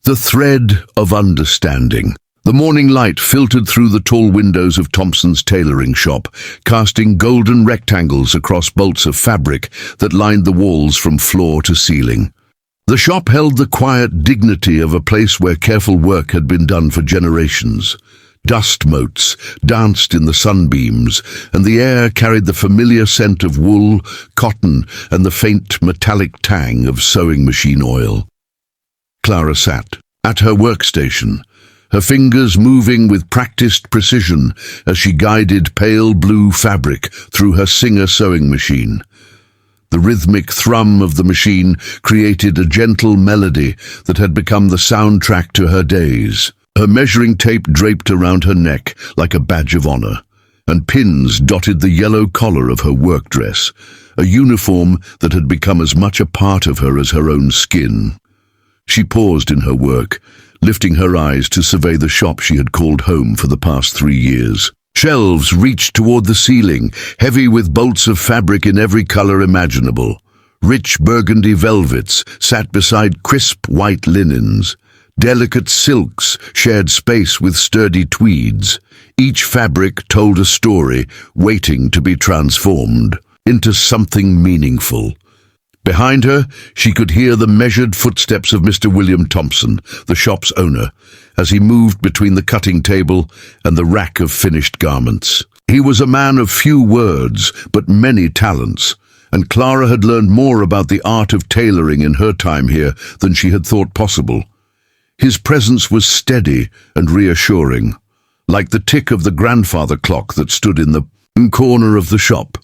The thread of understanding. The morning light filtered through the tall windows of Thompson's tailoring shop, casting golden rectangles across bolts of fabric that lined the walls from floor to ceiling. The shop held the quiet dignity of a place where careful work had been done for generations. Dust motes danced in the sunbeams, and the air carried the familiar scent of wool, cotton, and the faint metallic tang of sewing machine oil. Clara sat at her workstation, her fingers moving with practiced precision as she guided pale blue fabric through her Singer sewing machine. The rhythmic thrum of the machine created a gentle melody that had become the soundtrack to her days. Her measuring tape draped around her neck like a badge of honor, and pins dotted the yellow collar of her work dress, a uniform that had become as much a part of her as her own skin. She paused in her work, lifting her eyes to survey the shop she had called home for the past 3 years. Shelves reached toward the ceiling, heavy with bolts of fabric in every color imaginable. Rich burgundy velvets sat beside crisp white linens. Delicate silks shared space with sturdy tweeds. Each fabric told a story, waiting to be transformed into something meaningful. Behind her, she could hear the measured footsteps of Mr. William Thompson, the shop's owner, as he moved between the cutting table and the rack of finished garments. He was a man of few words, but many talents, and Clara had learned more about the art of tailoring in her time here than she had thought possible. His presence was steady and reassuring, like the tick of the grandfather clock that stood in the corner of the shop.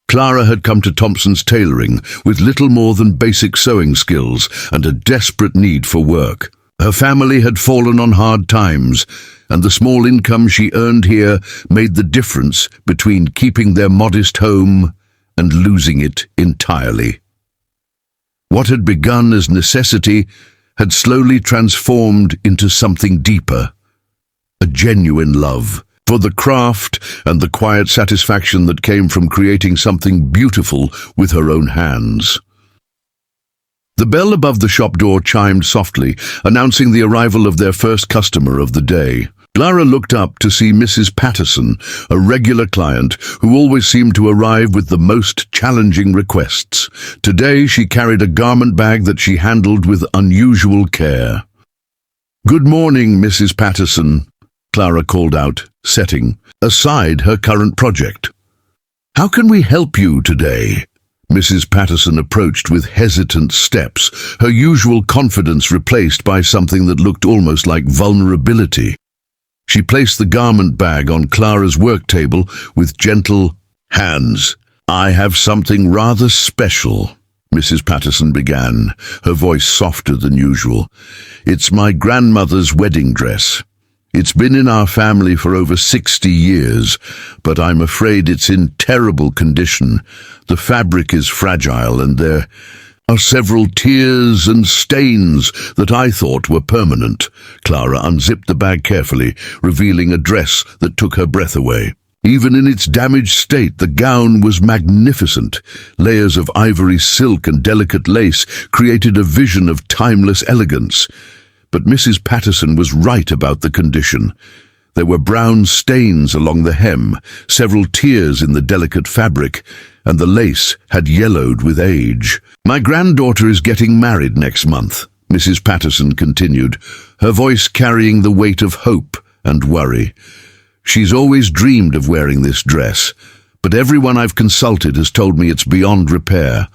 Clara had come to Thompson's tailoring with little more than basic sewing skills and a desperate need for work. Her family had fallen on hard times, and the small income she earned here made the difference between keeping their modest home and losing it entirely. What had begun as necessity had slowly transformed into something deeper, a genuine love for the craft and the quiet satisfaction that came from creating something beautiful with her own hands. The bell above the shop door chimed softly, announcing the arrival of their first customer of the day. Clara looked up to see Mrs. Patterson, a regular client who always seemed to arrive with the most challenging requests. Today she carried a garment bag that she handled with unusual care. "Good morning, Mrs. Patterson," Clara called out, setting aside her current project. "How can we help you today?" Mrs. Patterson approached with hesitant steps, her usual confidence replaced by something that looked almost like vulnerability. She placed the garment bag on Clara's work table with gentle hands. "I have something rather special," Mrs. Patterson began, her voice softer than usual. "It's my grandmother's wedding dress. It's been in our family for over 60 years, but I'm afraid it's in terrible condition. The fabric is fragile, and there are several tears and stains that I thought were permanent." Clara unzipped the bag carefully, revealing a dress that took her breath away. Even in its damaged state, the gown was magnificent. Layers of ivory silk and delicate lace created a vision of timeless elegance. But Mrs. Patterson was right about the condition. There were brown stains along the hem, several tears in the delicate fabric, and the lace had yellowed with age. "My granddaughter is getting married next month," Mrs. Patterson continued, her voice carrying the weight of hope and worry. "She's always dreamed of wearing this dress, but everyone I've consulted has told me it's beyond repair.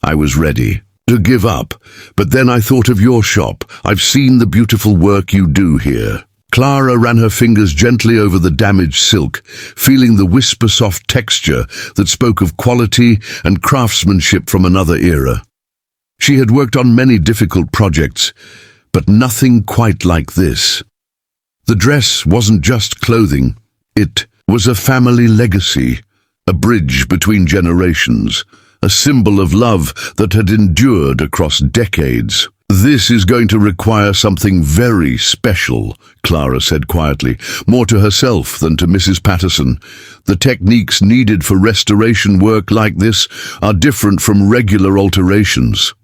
I was ready to give up, but then I thought of your shop. I've seen the beautiful work you do here." Clara ran her fingers gently over the damaged silk, feeling the whisper-soft texture that spoke of quality and craftsmanship from another era. She had worked on many difficult projects, but nothing quite like this. The dress wasn't just clothing. It was a family legacy, a bridge between generations, a symbol of love that had endured across decades. "This is going to require something very special," Clara said quietly, more to herself than to Mrs. Patterson. "The techniques needed for restoration work like this are different from regular alterations."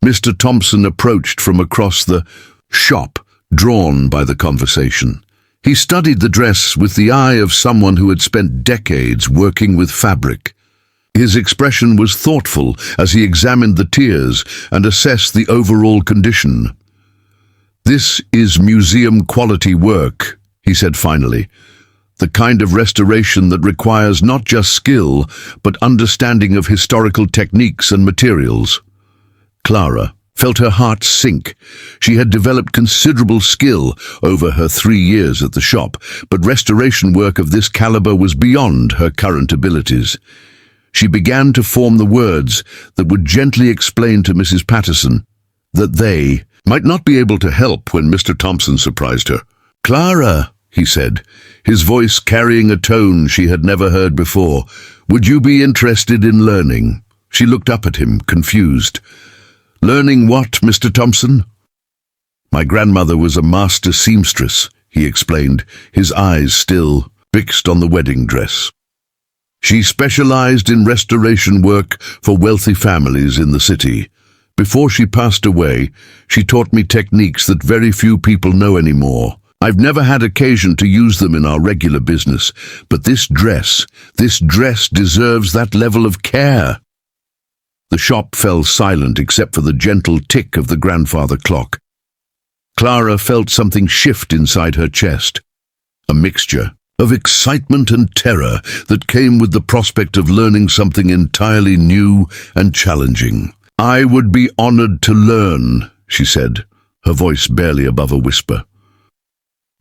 Mr. Thompson approached from across the shop, drawn by the conversation. He studied the dress with the eye of someone who had spent decades working with fabric. His expression was thoughtful as he examined the tiers and assessed the overall condition. "This is museum-quality work," he said finally. "The kind of restoration that requires not just skill, but understanding of historical techniques and materials." Clara felt her heart sink. She had developed considerable skill over her 3 years at the shop, but restoration work of this caliber was beyond her current abilities. She began to form the words that would gently explain to Mrs. Patterson that they might not be able to help when Mr. Thompson surprised her. "Clara," he said, his voice carrying a tone she had never heard before, "would you be interested in learning?" She looked up at him, confused. "Learning what, Mr. Thompson?" "My grandmother was a master seamstress," he explained, his eyes still fixed on the wedding dress. "She specialized in restoration work for wealthy families in the city. Before she passed away, she taught me techniques that very few people know anymore. I've never had occasion to use them in our regular business, but this dress deserves that level of care." The shop fell silent except for the gentle tick of the grandfather clock. Clara felt something shift inside her chest, a mixture of excitement and terror that came with the prospect of learning something entirely new and challenging. "I would be honored to learn," she said, her voice barely above a whisper.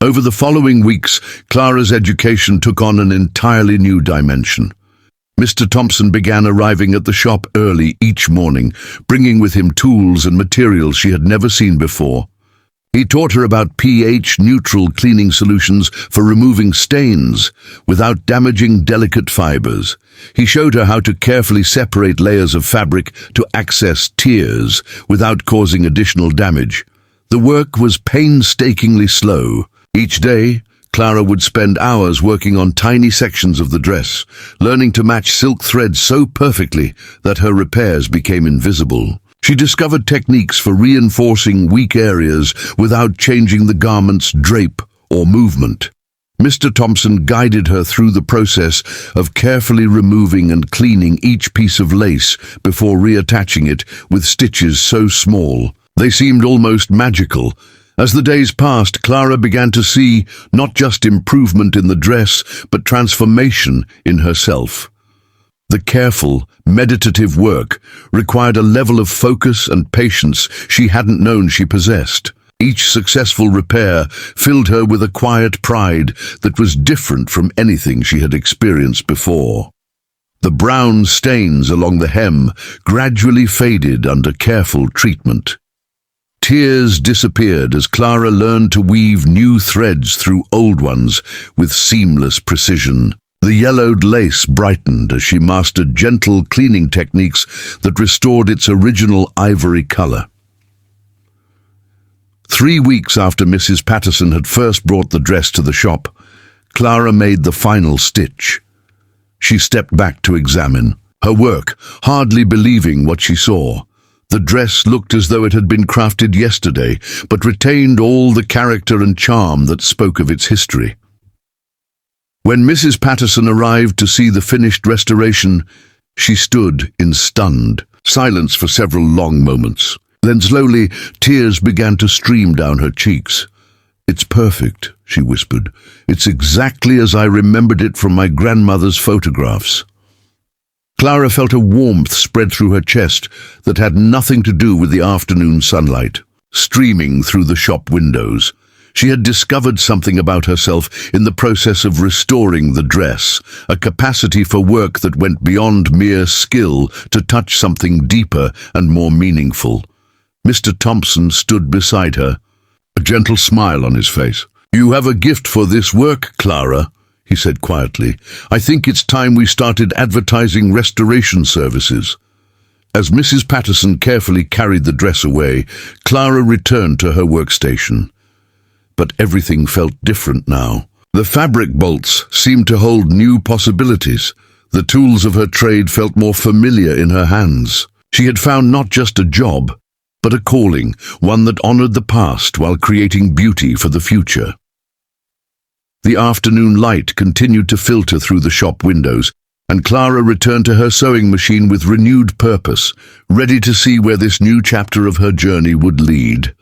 Over the following weeks, Clara's education took on an entirely new dimension. Mr. Thompson began arriving at the shop early each morning, bringing with him tools and materials she had never seen before. He taught her about pH-neutral cleaning solutions for removing stains without damaging delicate fibers. He showed her how to carefully separate layers of fabric to access tiers without causing additional damage. The work was painstakingly slow. Each day, Clara would spend hours working on tiny sections of the dress, learning to match silk threads so perfectly that her repairs became invisible. She discovered techniques for reinforcing weak areas without changing the garment's drape or movement. Mr. Thompson guided her through the process of carefully removing and cleaning each piece of lace before reattaching it with stitches so small they seemed almost magical. As the days passed, Clara began to see not just improvement in the dress, but transformation in herself. The careful, meditative work required a level of focus and patience she hadn't known she possessed. Each successful repair filled her with a quiet pride that was different from anything she had experienced before. The brown stains along the hem gradually faded under careful treatment. Tears disappeared as Clara learned to weave new threads through old ones with seamless precision. The yellowed lace brightened as she mastered gentle cleaning techniques that restored its original ivory color. 3 weeks after Mrs. Patterson had first brought the dress to the shop, Clara made the final stitch. She stepped back to examine her work, hardly believing what she saw. The dress looked as though it had been crafted yesterday, but retained all the character and charm that spoke of its history. When Mrs. Patterson arrived to see the finished restoration, she stood in stunned silence for several long moments. Then slowly, tears began to stream down her cheeks. "It's perfect," she whispered. "It's exactly as I remembered it from my grandmother's photographs." Clara felt a warmth spread through her chest that had nothing to do with the afternoon sunlight, streaming through the shop windows. She had discovered something about herself in the process of restoring the dress, a capacity for work that went beyond mere skill to touch something deeper and more meaningful. Mr. Thompson stood beside her, a gentle smile on his face. "You have a gift for this work, Clara," he said quietly. "I think it's time we started advertising restoration services." As Mrs. Patterson carefully carried the dress away, Clara returned to her workstation. But everything felt different now. The fabric bolts seemed to hold new possibilities. The tools of her trade felt more familiar in her hands. She had found not just a job, but a calling, one that honored the past while creating beauty for the future. The afternoon light continued to filter through the shop windows, and Clara returned to her sewing machine with renewed purpose, ready to see where this new chapter of her journey would lead.